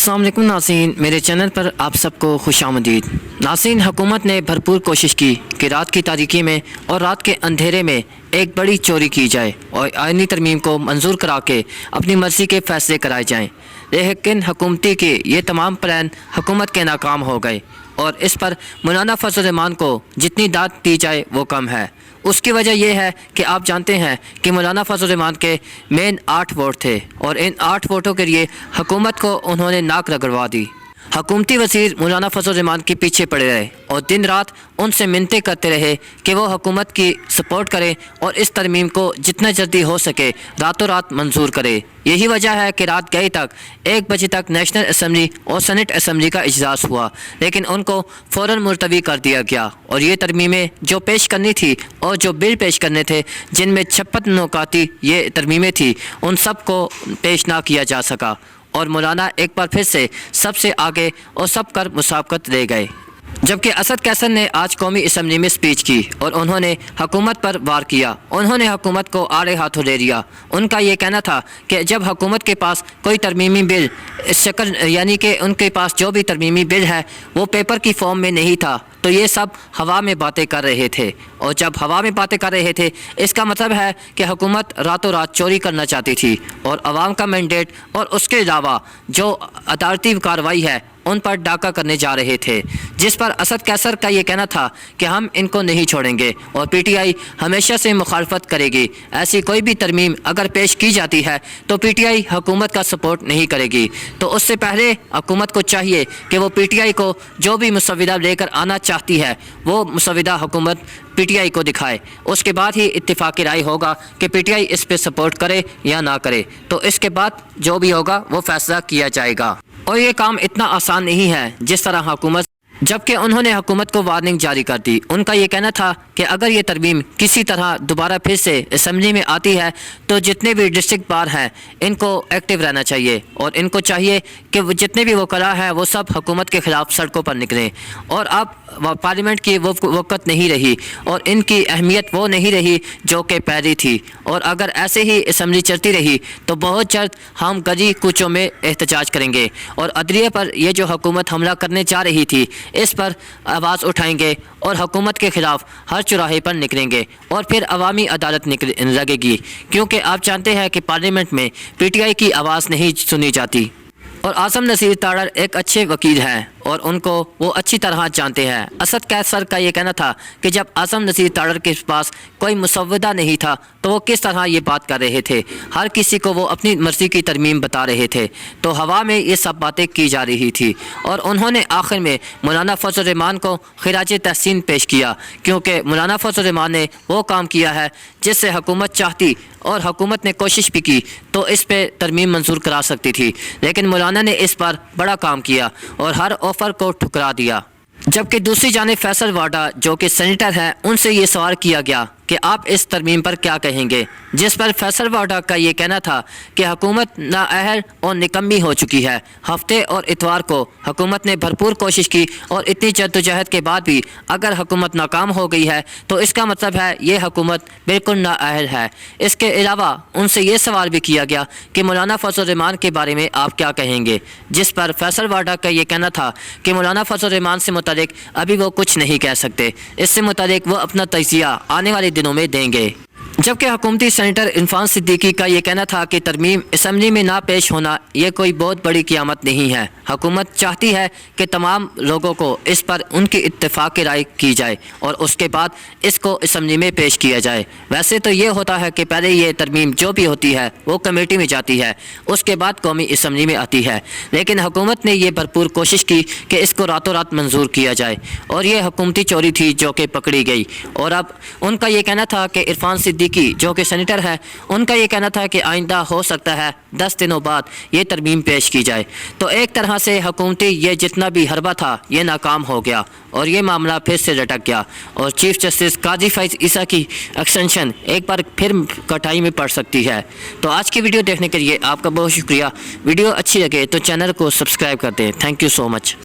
السلام علیکم ناظرین، میرے چینل پر آپ سب کو خوش آمدید۔ ناظرین، حکومت نے بھرپور کوشش کی کہ رات کی تاریکی میں اور رات کے اندھیرے میں ایک بڑی چوری کی جائے اور آئینی ترمیم کو منظور کرا کے اپنی مرضی کے فیصلے کرائے جائیں، لیکن حکومتی کے یہ تمام پلان حکومت کے ناکام ہو گئے اور اس پر مولانا فضل الرحمان کو جتنی داد دی جائے وہ کم ہے۔ اس کی وجہ یہ ہے کہ آپ جانتے ہیں کہ مولانا فضل الرحمان کے مین 8 ووٹ تھے اور ان 8 ووٹوں کے لیے حکومت کو انہوں نے ناک رگڑوا دی۔ حکومتی وزیر مولانا فضل الرحمان کے پیچھے پڑے رہے اور دن رات ان سے منتیں کرتے رہے کہ وہ حکومت کی سپورٹ کرے اور اس ترمیم کو جتنا جلدی ہو سکے راتوں رات منظور کرے۔ یہی وجہ ہے کہ رات گئے تک 1 بجے تک نیشنل اسمبلی اور سینٹ اسمبلی کا اجلاس ہوا، لیکن ان کو فوراً ملتوی کر دیا گیا اور یہ ترمیمیں جو پیش کرنی تھی اور جو بل پیش کرنے تھے، جن میں 56 نکاتی یہ ترمیمیں تھیں، ان سب کو پیش نہ کیا جا سکا اور مولانا ایک بار پھر سب سے آگے اور سب کر مسابقت لے گئے۔ جبکہ اسد کیسر نے آج قومی اسمبلی میں سپیچ کی اور انہوں نے حکومت پر وار کیا، انہوں نے حکومت کو آڑے ہاتھوں لے لیا۔ ان کا یہ کہنا تھا کہ جب حکومت کے پاس کوئی ترمیمی بل اس شکل یعنی کہ ان کے پاس جو بھی ترمیمی بل ہے وہ پیپر کی فارم میں نہیں تھا تو یہ سب ہوا میں باتیں کر رہے تھے، اور جب ہوا میں باتیں کر رہے تھے اس کا مطلب ہے کہ حکومت راتوں رات چوری کرنا چاہتی تھی اور عوام کا مینڈیٹ اور اس کے علاوہ جو عدالتی کارروائی ہے ان پر ڈاکہ کرنے جا رہے تھے، جس پر اسد کیسر کا یہ کہنا تھا کہ ہم ان کو نہیں چھوڑیں گے اور پی ٹی آئی ہمیشہ سے مخالفت کرے گی۔ ایسی کوئی بھی ترمیم اگر پیش کی جاتی ہے تو پی ٹی آئی حکومت کا سپورٹ نہیں کرے گی، تو اس سے پہلے حکومت کو چاہیے کہ وہ پی ٹی آئی کو جو بھی مسودہ لے کر آنا چاہتی ہے وہ مسودہ حکومت پی ٹی آئی کو دکھائے، اس کے بعد ہی اتفاق رائے ہوگا کہ پی ٹی آئی اس پہ سپورٹ کرے یا نہ کرے، تو اس کے بعد جو بھی ہوگا وہ فیصلہ کیا جائے گا۔ اور یہ کام اتنا آسان نہیں ہے جس طرح حکومت، جبکہ انہوں نے حکومت کو وارننگ جاری کر دی۔ ان کا یہ کہنا تھا کہ اگر یہ ترمیم کسی طرح دوبارہ پھر سے اسمبلی میں آتی ہے تو جتنے بھی ڈسٹرکٹ بار ہیں ان کو ایکٹیو رہنا چاہیے اور ان کو چاہیے کہ جتنے بھی وکلاء ہیں وہ سب حکومت کے خلاف سڑکوں پر نکلیں۔ اور اب پارلیمنٹ کی وہ وقت نہیں رہی اور ان کی اہمیت وہ نہیں رہی جو کہ پہلی تھی، اور اگر ایسے ہی اسمبلی چلتی رہی تو بہت جلد ہم گلی کوچوں میں احتجاج کریں گے اور عدلیہ پر یہ جو حکومت حملہ کرنے جا رہی تھی اس پر آواز اٹھائیں گے اور حکومت کے خلاف ہر چوراہے پر نکلیں گے اور پھر عوامی عدالت لگے گی، کیونکہ آپ جانتے ہیں کہ پارلیمنٹ میں پی ٹی آئی کی آواز نہیں سنی جاتی۔ اور اعظم نصیر تاڑر ایک اچھے وکیل ہیں اور ان کو وہ اچھی طرح جانتے ہیں۔ اسد کیسر کا یہ کہنا تھا کہ جب اعظم نصیر تاڑر کے پاس کوئی مسودہ نہیں تھا تو وہ کس طرح یہ بات کر رہے تھے، ہر کسی کو وہ اپنی مرضی کی ترمیم بتا رہے تھے، تو ہوا میں یہ سب باتیں کی جا رہی تھی۔ اور انہوں نے آخر میں مولانا فضل الرحمان کو خراج تحسین پیش کیا، کیونکہ مولانا فضل الرحمان نے وہ کام کیا ہے جس سے حکومت چاہتی اور حکومت نے کوشش بھی کی تو اس پہ ترمیم منظور کرا سکتی تھی، لیکن مولانا نے اس پر بڑا کام کیا اور ہر آفر کو ٹھکرا دیا۔ جبکہ دوسری جانب فیصل واڈا جو کہ سینیٹر ہے، ان سے یہ سوال کیا گیا کہ آپ اس ترمیم پر کیا کہیں گے، جس پر فیصل واڈا کا یہ کہنا تھا کہ حکومت نااہل اور نکمی ہو چکی ہے۔ ہفتے اور اتوار کو حکومت نے بھرپور کوشش کی اور اتنی جدوجہد کے بعد بھی اگر حکومت ناکام ہو گئی ہے تو اس کا مطلب ہے یہ حکومت بالکل نااہل ہے۔ اس کے علاوہ ان سے یہ سوال بھی کیا گیا کہ مولانا فضل الرحمان کے بارے میں آپ کیا کہیں گے، جس پر فیصل واڈا کا یہ کہنا تھا کہ مولانا فضل الرحمان سے متعلق ابھی وہ کچھ نہیں کہہ سکتے، اس سے متعلق وہ اپنا تجزیہ آنے والے دنوں میں دیں گے۔ جبکہ حکومتی سینیٹر عرفان صدیقی کا یہ کہنا تھا کہ ترمیم اسمبلی میں نہ پیش ہونا یہ کوئی بہت بڑی قیامت نہیں ہے، حکومت چاہتی ہے کہ تمام لوگوں کو اس پر ان کی اتفاق رائے کی جائے اور اس کے بعد اس کو اسمبلی میں پیش کیا جائے۔ ویسے تو یہ ہوتا ہے کہ پہلے یہ ترمیم جو بھی ہوتی ہے وہ کمیٹی میں جاتی ہے، اس کے بعد قومی اسمبلی میں آتی ہے، لیکن حکومت نے یہ بھرپور کوشش کی کہ اس کو راتوں رات منظور کیا جائے اور یہ حکومتی چوری تھی جو کہ پکڑی گئی۔ اور اب ان کا یہ کہنا تھا کہ عرفان صدیقی جو کہ سینیٹر ہے، ان کا یہ کہنا تھا کہ آئندہ ہو سکتا ہے 10 دنوں بعد یہ ترمیم پیش کی جائے، تو ایک طرح سے حکومتی یہ جتنا بھی حربہ تھا یہ ناکام ہو گیا اور یہ معاملہ پھر سے لٹک گیا اور چیف جسٹس قاضی فائز عیسیٰ کی ایکسٹینشن ایک بار پھر کٹائی میں پڑ سکتی ہے۔ تو آج کی ویڈیو دیکھنے کے لیے آپ کا بہت شکریہ۔ ویڈیو اچھی لگے تو چینل کو سبسکرائب کر دیں۔ Thank you so much.